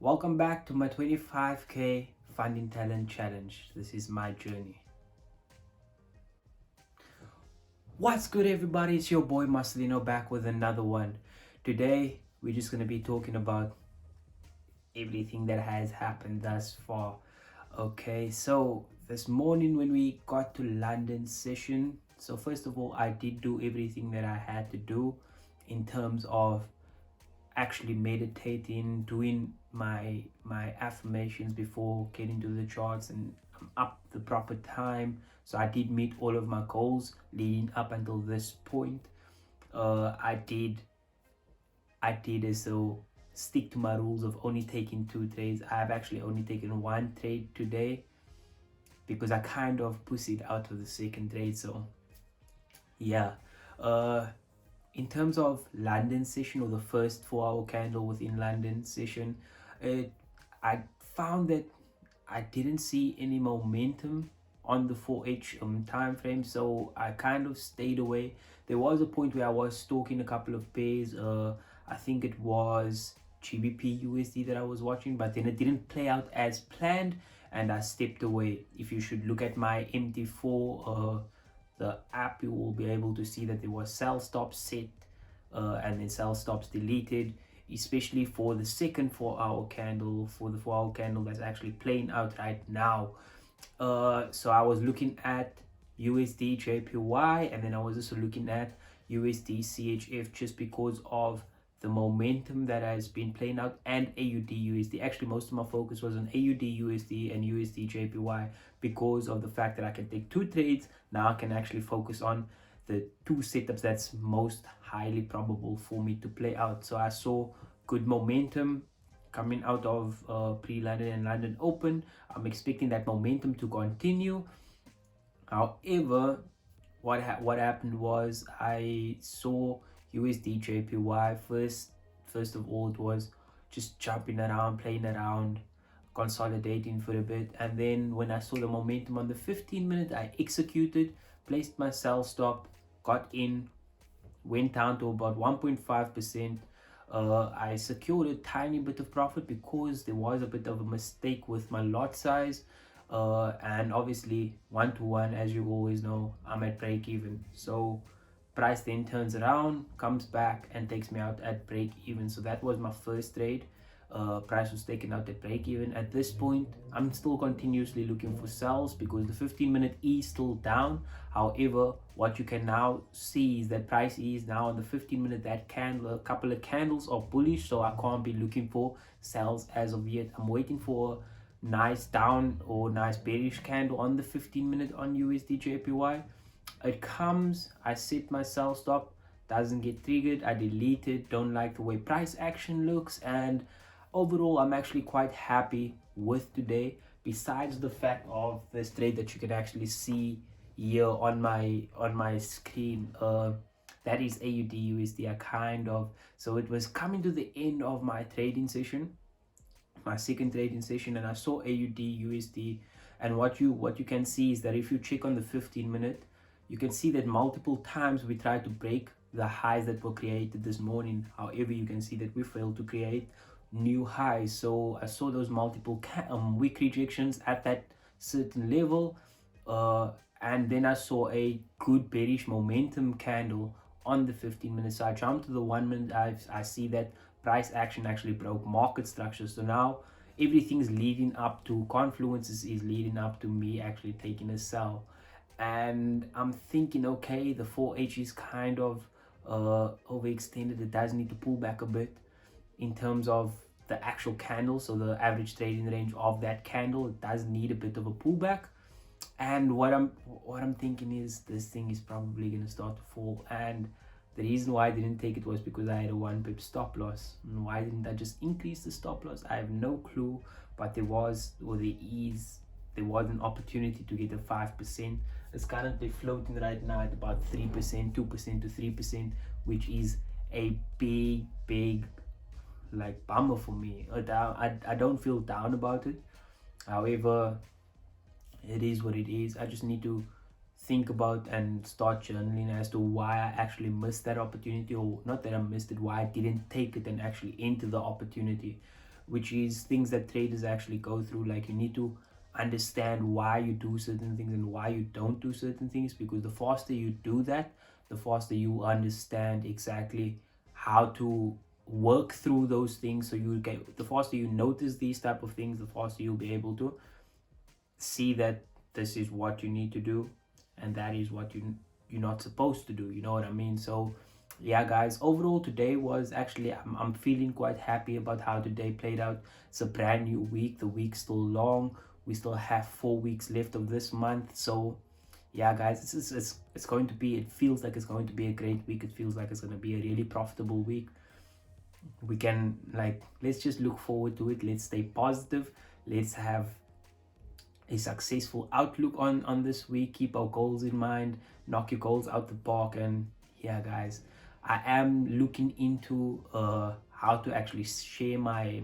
Welcome back to my 25k Finding Talent Challenge. This is my journey. What's good, everybody? It's your boy Marcelino back with another one. Today, we're just going to be talking about everything that has happened thus far. Okay, so this morning when we got to London session, so first of all, I did do everything that I had to do in terms of actually meditating, doing my affirmations before getting to the charts, and I'm up the proper time. So I did meet all of my goals leading up until this point. I did also stick to my rules of only taking two trades. I've actually only taken one trade today because I kind of pussied out of the second trade. So yeah. uh in terms of London session, or the first 4 hour candle within London session, it I found that I didn't see any momentum on the 4H time frame, so I kind of stayed away. There was a point where I was stalking a couple of pairs. I think it was GBP USD that I was watching, but then it didn't play out as planned, and I stepped away. If you should look at my MT4, the app, you will be able to see that there was sell stops set, and then sell stops deleted, especially for the second 4 hour candle, for the 4 hour candle that's actually playing out right now. So I was looking at USD JPY, and then I was also looking at USD CHF, just because of the momentum that has been playing out, and AUD USD. Actually, most of my focus was on AUD USD and USD JPY, because of the fact that I can take two trades. Now I can actually focus on the two setups that's most highly probable for me to play out. So I saw good momentum coming out of pre-London and London Open. I'm expecting that momentum to continue. However, what happened was I saw USD JPY first. First of all, it was just jumping around, playing around, consolidating for a bit, and then when I saw the momentum on the 15 minute, I executed, placed my sell stop, got in, went down to about 1.5%. I secured a tiny bit of profit because there was a bit of a mistake with my lot size. And obviously, 1 to 1, as you always know, I'm at break even. So price then turns around, comes back, and takes me out at break even. So that was my first trade. Price was taken out at break even. At this point, I'm still continuously looking for sells because the 15 minute is still down. However, what you can now see is that price is now on the 15 minute, that candle, a couple of candles are bullish, so I can't be looking for sells as of yet. I'm waiting for a nice down or nice bearish candle on the 15 minute on USD JPY. It comes, I set my sell stop, doesn't get triggered, I delete it. Don't like the way price action looks, and overall I'm actually quite happy with today, besides the fact of this trade that you can actually see here on my screen. That is AUD USD. I kind of, so it was coming to the end of my trading session, my second trading session, and I saw AUD USD. And what you can see is that if you check on the 15 minute, you can see that multiple times we tried to break the highs that were created this morning. However, you can see that we failed to create new highs. So I saw those multiple weak rejections at that certain level, and then I saw a good bearish momentum candle on the 15 minute. So I jumped to the 1 minute. I see that price action actually broke market structure. So now everything's leading up to confluences, is leading up to me actually taking a sell. And I'm thinking, okay, the 4H is kind of overextended. It does need to pull back a bit in terms of the actual candle. So the average trading range of that candle, it does need a bit of a pullback. And what I'm thinking is this thing is probably going to start to fall. And the reason why I didn't take it was because I had a 1 pip stop loss. And why didn't I just increase the stop loss? I have no clue. But there was an opportunity to get a 5%. It's currently floating right now at about 3%, 2% to 3%, which is a big like bummer for me. I don't feel down about it. However, it is what it is. I just need to think about and start journaling as to why I actually missed that opportunity, or not that I missed it, why I didn't take it and actually enter the opportunity. which is things that traders actually go through. Like, you need to understand why you do certain things and why you don't do certain things, because the faster you do that, the faster you understand exactly how to work through those things. So you get, the faster you notice these type of things, the faster you'll be able to see that this is what you need to do and that is what you're not supposed to do, you know what I mean? So yeah guys, overall today was actually, I'm feeling quite happy about how today played out. It's a brand new week, the week's still long, we still have 4 weeks left of this month. So yeah guys, it's going to be, it feels like it's going to be a great week. It feels like it's going to be a really profitable week. We can, like, let's just look forward to it. Let's stay positive. Let's have a successful outlook on this week. Keep our goals in mind, knock your goals out the park. And yeah guys, I am looking into how to actually share my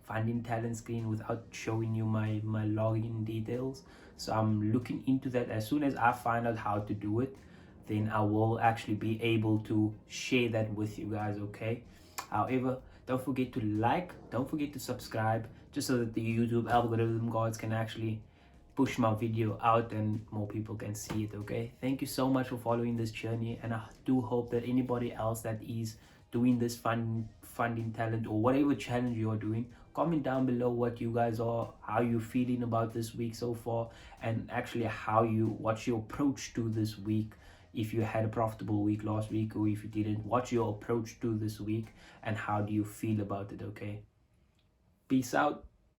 funding talent screen without showing you my login details. So I'm looking into that. As soon as I find out how to do it, then I will actually be able to share that with you guys, okay? However, don't forget to like, don't forget to subscribe, just so that the YouTube algorithm gods can actually push my video out and more people can see it, okay? Thank you so much for following this journey, and I do hope that anybody else that is doing this funding talent or whatever challenge you're doing, comment down below what you guys are, how you feeling about this week so far, and actually what's your approach to this week. If you had a profitable week last week, or if you didn't, what's your approach to this week and how do you feel about it, okay? Peace out.